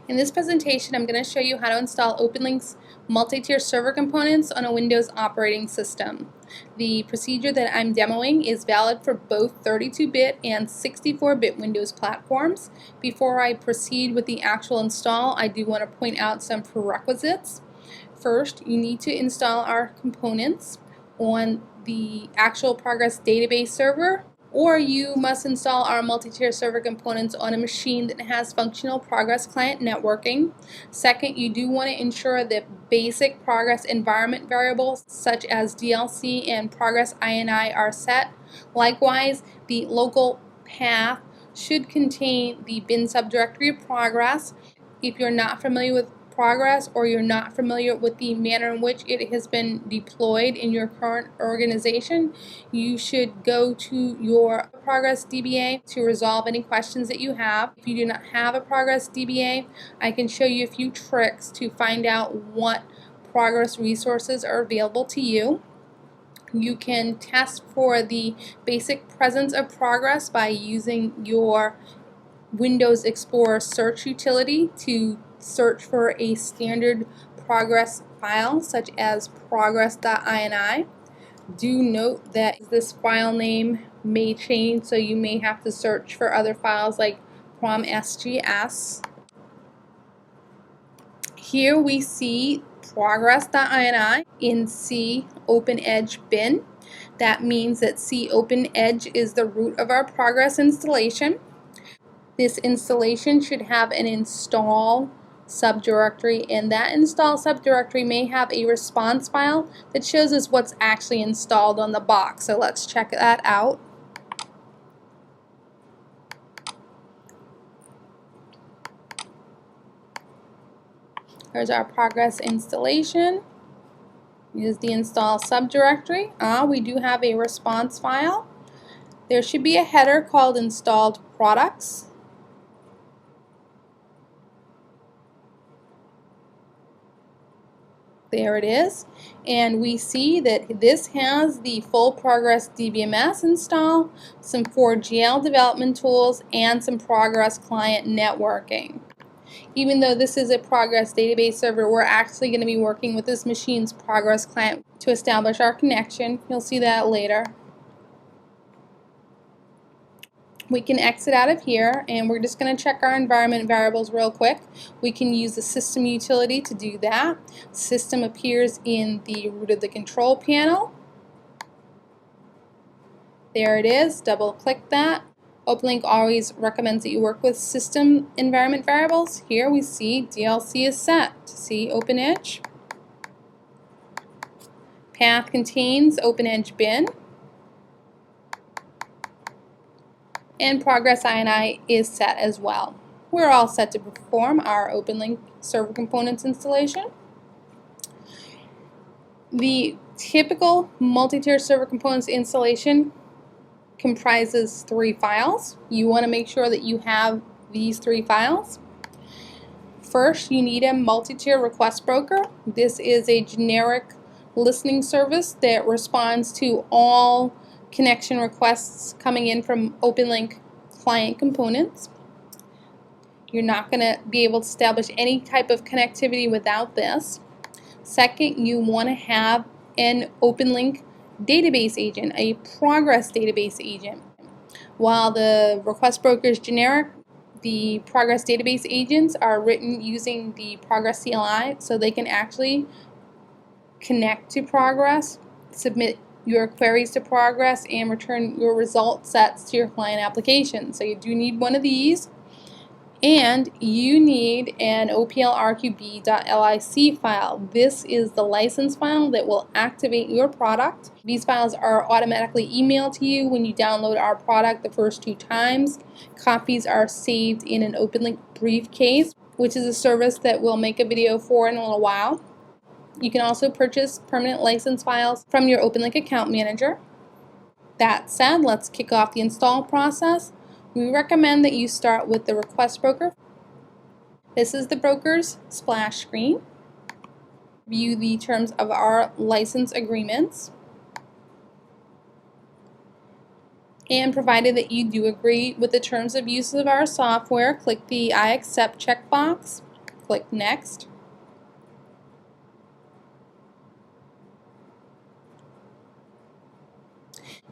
In this presentation, I'm going to show you how to install OpenLink's multi-tier server components on a Windows operating system. The procedure that I'm demoing is valid for both 32-bit and 64-bit Windows platforms. Before I proceed with the actual install, I do want to point out some prerequisites. First, you need to install our components on the actual Progress database server, or you must install our multi-tier server components on a machine that has functional Progress client networking. Second, you do want to ensure that basic Progress environment variables such as DLC and Progress INI are set. Likewise, the local path should contain the bin subdirectory of Progress. If you're not familiar with Progress, or you're not familiar with the manner in which it has been deployed in your current organization, you should go to your Progress DBA to resolve any questions that you have. If you do not have a Progress DBA, I can show you a few tricks to find out what Progress resources are available to you. You can test for the basic presence of Progress by using your Windows Explorer search utility to search for a standard Progress file such as progress.ini. Do note that this file name may change, so you may have to search for other files like promsgs. Here we see progress.ini in C OpenEdge bin. That means that C OpenEdge is the root of our Progress installation. This installation should have an install subdirectory, and that install subdirectory may have a response file that shows us what's actually installed on the box. So let's check that out. Here's our Progress installation. Here's the install subdirectory. We do have a response file. There should be a header called installed products. There it is, and we see that this has the full Progress DBMS install, some 4GL development tools, and some Progress client networking. Even though this is a Progress database server, we're actually going to be working with this machine's Progress client to establish our connection. You'll see that later. We can exit out of here, and we're just going to check our environment variables real quick. We can use the system utility to do that. System appears in the root of the control panel. There it is. Double click that. OpenLink always recommends that you work with system environment variables. Here we see DLC is set. See OpenEdge. Path contains OpenEdge bin. And Progress INI is set as well. We're all set to perform our OpenLink server components installation. The typical multi-tier server components installation comprises 3 files. You want to make sure that you have these 3 files. First, you need a multi-tier request broker. This is a generic listening service that responds to all connection requests coming in from OpenLink client components. You're not going to be able to establish any type of connectivity without this. Second, you want to have an OpenLink database agent, a Progress database agent. While the request broker is generic, the Progress database agents are written using the Progress CLI, so they can actually connect to Progress, submit your queries to Progress, and return your result sets to your client application. So you do need one of these, and you need an oplrqb.lic file. This is the license file that will activate your product. These files are automatically emailed to you when you download our product the first 2 times. Copies are saved in an OpenLink briefcase, which is a service that we'll make a video for in a little while. You can also purchase permanent license files from your OpenLink account manager. That said, let's kick off the install process. We recommend that you start with the request broker. This is the broker's splash screen. View the terms of our license agreements. And provided that you do agree with the terms of use of our software, click the I accept checkbox. Click Next.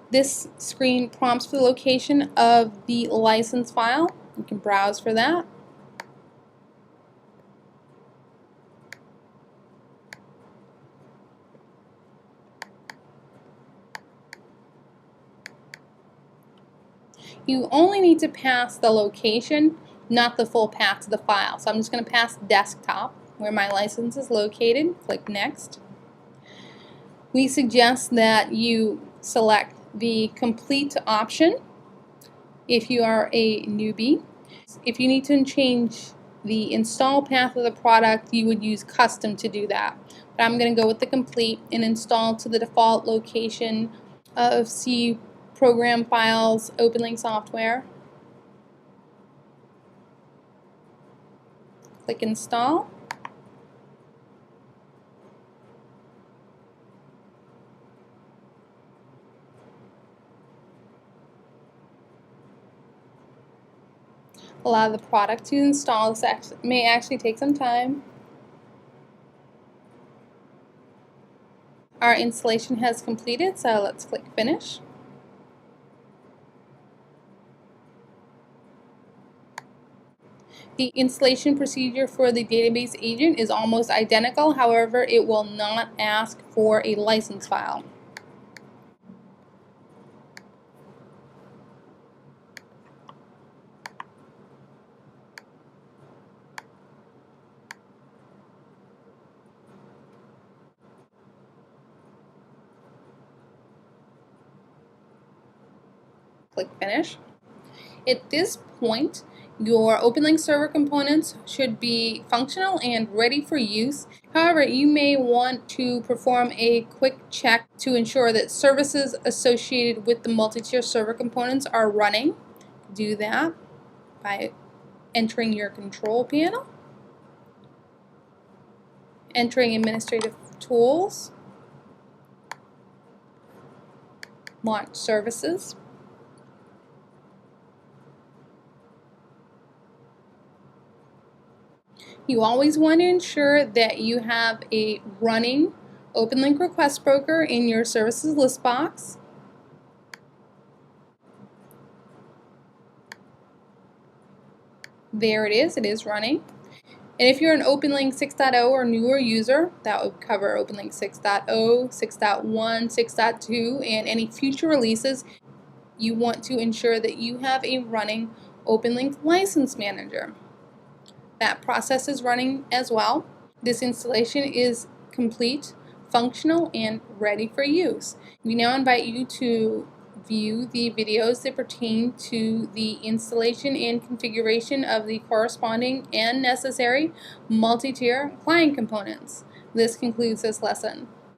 This screen prompts for the location of the license file. You can browse for that. You only need to pass the location, not the full path to the file. So I'm just going to pass desktop, where my license is located. Click Next. We suggest that you select the complete option if you are a newbie. If you need to change the install path of the product, you would use custom to do that. But I'm going to go with the complete and install to the default location of C program files, OpenLink software. Click Install. Allow the product to install. This may actually take some time. Our installation has completed, so let's click Finish. The installation procedure for the database agent is almost identical, however, it will not ask for a license file. Click Finish. At this point, your OpenLink server components should be functional and ready for use. However, you may want to perform a quick check to ensure that services associated with the multi-tier server components are running. Do that by entering your control panel, entering administrative tools, launch services. You always want to ensure that you have a running OpenLink request broker in your services list box. There it is running. And if you're an OpenLink 6.0 or newer user, that would cover OpenLink 6.0, 6.1, 6.2, and any future releases, you want to ensure that you have a running OpenLink license manager. That process is running as well. This installation is complete, functional, and ready for use. We now invite you to view the videos that pertain to the installation and configuration of the corresponding and necessary multi-tier client components. This concludes this lesson.